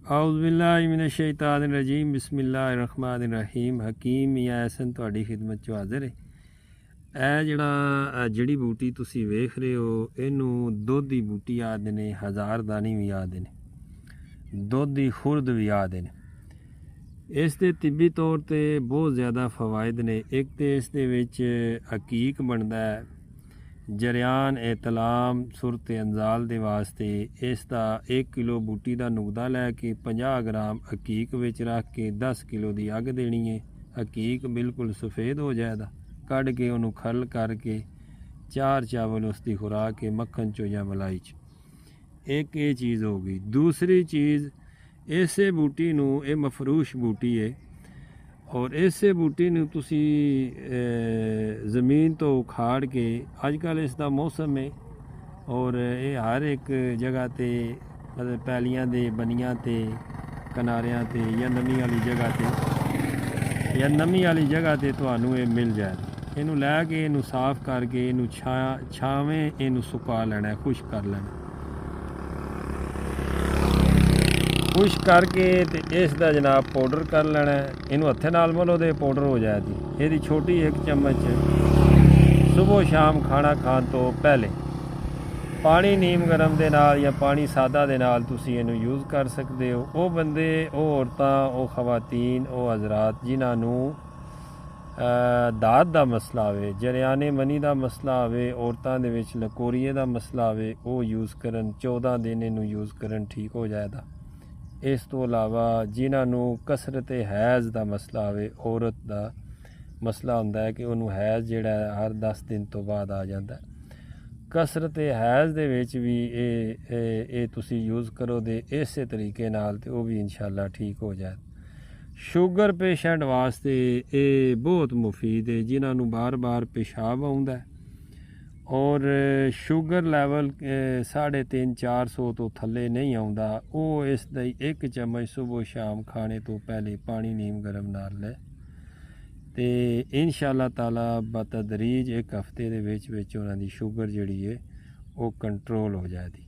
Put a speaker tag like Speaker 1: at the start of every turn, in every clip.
Speaker 1: औज़ुबिल्लाहिमिनश्शैतानिर्रजीम बिस्मिल्लाहिर्रहमानिर्रहीम। हकीम मियां एहसन ਤੁਹਾਡੀ ਖਿਦਮਤ 'ਚ ਹਾਜ਼ਰ ਹੈ। ਇਹ ਜਿਹੜਾ ਜੜੀ ਬੂਟੀ ਤੁਸੀਂ ਵੇਖ ਰਹੇ ਹੋ, ਇਹਨੂੰ ਦੁੱਧ ਦੀ ਬੂਟੀ ਆਖਦੇ ਨੇ, ਹਜ਼ਾਰਦਾਨੀ ਵੀ ਆਖਦੇ ਨੇ, ਦੁੱਧ ਦੀ ਖੁਰਦ ਵੀ ਆਖਦੇ ਨੇ। ਇਸ ਦੇ ਤਿੱਬੀ ਤੌਰ 'ਤੇ ਬਹੁਤ ਜ਼ਿਆਦਾ ਫਵਾਇਦ ਨੇ। ਇੱਕ ਤਾਂ ਇਸ ਦੇ ਵਿੱਚ ਹਕੀਕ ਬਣਦਾ ਹੈ, ਜਰਿਆਨ ਇਤਲਾਮ ਸੁਰਤ ਅੰਜ਼ਾਲ ਦੇ ਵਾਸਤੇ। ਇਸ ਦਾ 1 ਕਿਲੋ ਬੂਟੀ ਦਾ ਨੁਕਦਾ ਲੈ ਕੇ 50 ਗ੍ਰਾਮ ਹਕੀਕ ਵਿੱਚ ਰੱਖ ਕੇ 10 ਕਿਲੋ ਦੀ ਅੱਗ ਦੇਣੀ ਹੈ। ਹਕੀਕ ਬਿਲਕੁਲ ਸਫੇਦ ਹੋ ਜਾਏਗਾ, ਕੱਢ ਕੇ ਉਹਨੂੰ ਖਰਲ ਕਰਕੇ 4 ਚਾਵਲ ਉਸ ਦੀ ਖੁਰਾਕ ਕੇ ਮੱਖਣ 'ਚੋਂ ਜਾਂ ਮਲਾਈ 'ਚ। ਇੱਕ ਇਹ ਚੀਜ਼ ਹੋ ਗਈ। ਦੂਸਰੀ ਚੀਜ਼, ਇਸੇ ਬੂਟੀ ਨੂੰ, ਇਹ ਮਫਰੂਸ਼ ਬੂਟੀ ਹੈ, ਔਰ ਇਸੇ ਬੂਟੀ ਨੂੰ ਤੁਸੀਂ ਜ਼ਮੀਨ ਤੋਂ ਉਖਾੜ ਕੇ, ਅੱਜ ਕੱਲ੍ਹ ਇਸ ਦਾ ਮੌਸਮ ਹੈ ਔਰ ਇਹ ਹਰ ਇੱਕ ਜਗ੍ਹਾ 'ਤੇ, ਮਤਲਬ ਪੈਲੀਆਂ ਦੇ ਬਨੀਆਂ 'ਤੇ, ਕਿਨਾਰਿਆਂ 'ਤੇ ਜਾਂ ਨਮੀ ਵਾਲੀ ਜਗ੍ਹਾ 'ਤੇ ਤੁਹਾਨੂੰ ਇਹ ਮਿਲ ਜਾਏ। ਇਹਨੂੰ ਲੈ ਕੇ ਇਹਨੂੰ ਸਾਫ਼ ਕਰਕੇ ਇਹਨੂੰ ਛਾਵੇਂ ਇਹਨੂੰ ਸੁਕਾ ਲੈਣਾ, ਖੁਸ਼ਕ ਕਰ ਲੈਣਾ। ਖੁਸ਼ਕ ਕਰਕੇ ਤੇ ਇਸ ਦਾ ਜਨਾਬ ਪਾਊਡਰ ਕਰ ਲੈਣਾ। ਇਹਨੂੰ ਹੱਥੇ ਨਾਲ ਮਲੋ ਦੇ ਪਾਊਡਰ ਹੋ ਜਾਏਗੀ। ਇਹਦੀ ਛੋਟੀ 1 ਚਮਚ ਸੁਬਹ ਸ਼ਾਮ ਖਾਣਾ ਖਾਣ ਤੋਂ ਪਹਿਲੇ ਪਾਣੀ ਨੀਮ ਗਰਮ ਦੇ ਨਾਲ ਜਾਂ ਪਾਣੀ ਸਾਦਾ ਦੇ ਨਾਲ ਤੁਸੀਂ ਇਹਨੂੰ ਯੂਜ਼ ਕਰ ਸਕਦੇ ਹੋ। ਉਹ ਬੰਦੇ, ਉਹ ਔਰਤਾਂ, ਉਹ ਖਵਾਤੀਨ, ਉਹ ਹਜ਼ਰਾਤ ਜਿਨ੍ਹਾਂ ਨੂੰ ਦਾਤ ਦਾ ਮਸਲਾ ਹੋਵੇ, ਜਰਿਆਨੇ ਮਨੀ ਦਾ ਮਸਲਾ ਹੋਵੇ, ਔਰਤਾਂ ਦੇ ਵਿੱਚ ਲਕੋਰੀਏ ਦਾ ਮਸਲਾ ਹੋਵੇ, ਉਹ ਯੂਜ਼ ਕਰਨ। 14 ਦਿਨ ਇਹਨੂੰ ਯੂਜ਼ ਕਰਨ, ਠੀਕ ਹੋ ਜਾਏਗਾ। ਇਸ ਤੋਂ ਇਲਾਵਾ ਜਿਨ੍ਹਾਂ ਨੂੰ ਕਸਰਤ ਹੈਜ਼ ਦਾ ਮਸਲਾ ਹੋਵੇ, ਔਰਤ ਦਾ ਮਸਲਾ ਹੁੰਦਾ ਹੈ ਕਿ ਉਹਨੂੰ ਹੈਜ਼ ਜਿਹੜਾ ਹਰ 10 ਦਿਨ ਤੋਂ ਬਾਅਦ ਆ ਜਾਂਦਾ, ਕਸਰਤ ਹੈਜ਼ ਦੇ ਵਿੱਚ ਵੀ ਇਹ ਤੁਸੀਂ ਯੂਜ਼ ਕਰੋ ਦੇ ਇਸੇ ਤਰੀਕੇ ਨਾਲ, ਤੇ ਉਹ ਵੀ ਇਨਸ਼ਾਅੱਲਾ ਠੀਕ ਹੋ ਜਾਏ। ਸ਼ੂਗਰ ਪੇਸ਼ੈਂਟ ਵਾਸਤੇ ਇਹ ਬਹੁਤ ਮੁਫੀਦ ਹੈ। ਜਿਨ੍ਹਾਂ ਨੂੰ ਬਾਰ-ਬਾਰ ਪਿਸ਼ਾਬ ਆਉਂਦਾ ਔਰ ਸ਼ੂਗਰ ਲੈਵਲ 350-400 ਤੋਂ ਥੱਲੇ ਨਹੀਂ ਆਉਂਦਾ, ਉਹ ਇਸ ਦਾ 1 ਚਮਚ ਸੁਬਹ ਸ਼ਾਮ ਖਾਣੇ ਤੋਂ ਪਹਿਲੇ ਪਾਣੀ ਨੀਮ ਗਰਮ ਨਾਲ ਲੈ, ਤੇ ਇਨਸ਼ਾਅੱਲਾ ਤਾਲਾ ਬਤਦਰੀਜ 1 ਹਫ਼ਤੇ ਦੇ ਵਿੱਚ ਉਹਨਾਂ ਦੀ ਸ਼ੂਗਰ ਜਿਹੜੀ ਹੈ ਉਹ ਕੰਟਰੋਲ ਹੋ ਜਾਏਗੀ।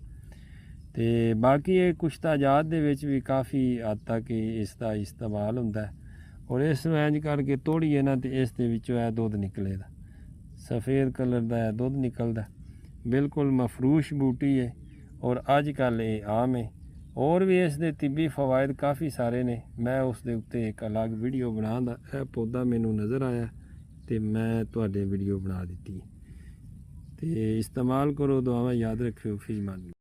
Speaker 1: ਤੇ ਬਾਕੀ ਇਹ ਕੁਸ਼ਤਾਜਾਤ ਦੇ ਵਿੱਚ ਵੀ ਕਾਫੀ ਹੱਦ ਤੱਕ ਇਸ ਦਾ ਇਸਤੇਮਾਲ ਹੁੰਦਾ ਹੈ। ਔਰ ਇਸ ਨੂੰ ਇੰਝ ਕਰਕੇ ਤੋੜੀਏ ਨਾ, ਤੇ ਇਸ ਦੇ ਵਿੱਚੋਂ ਇਹ ਦੁੱਧ ਨਿਕਲੇਗਾ, ਸਫੇਦ ਕਲਰ ਦਾ ਦੁੱਧ ਨਿਕਲਦਾ। ਬਿਲਕੁਲ ਮਫਰੂਸ਼ ਬੂਟੀ ਹੈ ਔਰ ਅੱਜ ਕੱਲ੍ਹ ਇਹ ਆਮ ਹੈ। ਹੋਰ ਵੀ ਇਸ ਦੇ ਤਿੱਬੀ ਫਵਾਇਦ ਕਾਫੀ ਸਾਰੇ ਨੇ। ਮੈਂ ਉਸ ਦੇ ਉੱਤੇ ਇੱਕ ਅਲੱਗ ਵੀਡੀਓ ਬਣਾਉਂਦਾ, ਇਹ ਪੌਦਾ ਮੈਨੂੰ ਨਜ਼ਰ ਆਇਆ ਤੇ ਮੈਂ ਤੁਹਾਡੇ ਵੀਡੀਓ ਬਣਾ ਦਿੱਤੀ। ਤੇ ਇਸਤੇਮਾਲ ਕਰੋ, ਦੁਆਵਾਂ ਯਾਦ ਰੱਖਿਓ। ਫੀ ਅਮਾਨ।